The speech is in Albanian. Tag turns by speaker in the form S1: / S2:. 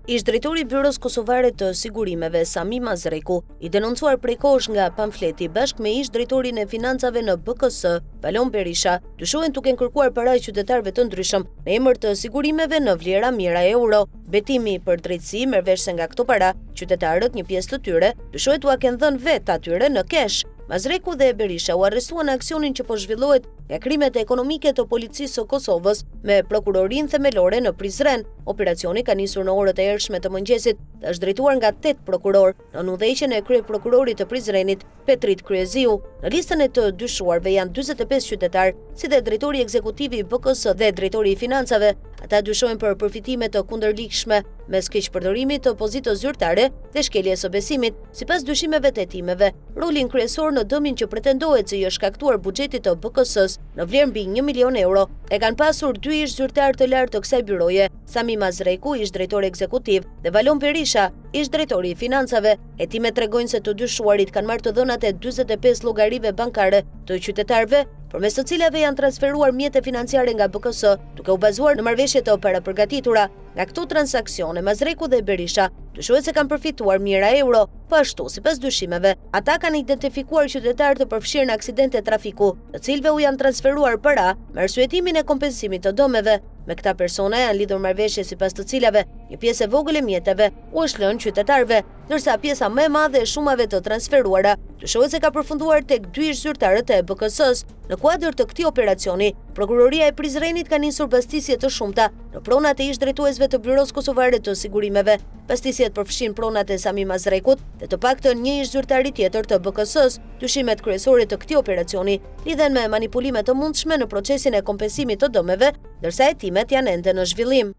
S1: Ish drejtori i Byros Kosovare të Sigurimeve Sami Mazreku, i denoncuar prej kohësh nga pamfleti bashkë me ish drejtorin e financave në BKS, Valon Berisha, dyshohen duke kërkuar para qytetarëve të ndryshëm në emër të sigurimeve në vlera mijëra euro. Betimi për drejtësi merr vesh se nga këto para, qytetarët, një pjesë të tyre, dyshohet ua kenë dhënë vetë atyre në kesh. Mazreku dhe Berisha u arrestuan në aksionin që po zhvillohet nga krimet ekonomike të policisë së Kosovës me prokurorinë themelore në Prizren. Operacioni ka nisur në orët e ershme të mëngjesit dhe është drejtuar nga 8 prokuror në udhëheqjen e kryeprokurorit të Prizrenit, Petrit Kryeziu. Në listën e të dyshuarve janë 45 qytetarë, si dhe drejtori ekzekutiv i BKS dhe drejtori i financave. Ata dyshohen për përfitime të kundërligjshme mes keqpërdorimit të pozitës zyrtare dhe shkeljes së besimit. Sipas dyshimeve të hetimeve, rolin kryesor në dëmin që pretendohet se i është shkaktuar buxhetit të BKS-s në vlerë mbi 1 milion euro e kanë pasur dy ish zyrtarë të lartë të kësaj byroje, Sami Mazreku, ish drejtor ekzekutiv, dhe Valon Berisha, ish drejtori i financave. Hetimet tregojnë se të dyshuarit kanë marrë të dhënat e 45 llogarive bankare të qytetarëve, përmes të cilave janë transferuar mjete financiare nga BKS, duke u bazuar në marrëveshje të parapërgatitura. Nga këto transaksione, Mazreku dhe Berisha dyshohet se kanë përfituar mijëra euro. Po ashtu, sipas dyshimeve, ata kanë identifikuar qytetarë të përfshirë në aksidente trafiku, të cilëve u janë transferuar para me arsyetimin e kompensimit të dëmeve. Me këta persona janë lidhur marrëveshje sipas të cilave një pjesë e vogël e mjeteve u është lënë qytetarëve, ndërsa pjesa më e madhe e shumave të transferuara dyshohet se ka përfunduar tek dy ish zyrtarët e BKS-s. Në kuadër të këtij operacioni, prokuroria e Prizrenit ka nisur pastisje të shumta në pronat e ish drejtuesve të Byros Kosovare të Sigurimeve. Pastisjet përfshin pronat e Sami Mazrekut dhe të paktën një ish zyrtari tjetër të BKS-s. Dyshimet kryesore të këtij operacioni lidhen me manipulime të mundshme në procesin e kompensimit të dëmeve, ndërsa hetimet janë ende në zhvillim.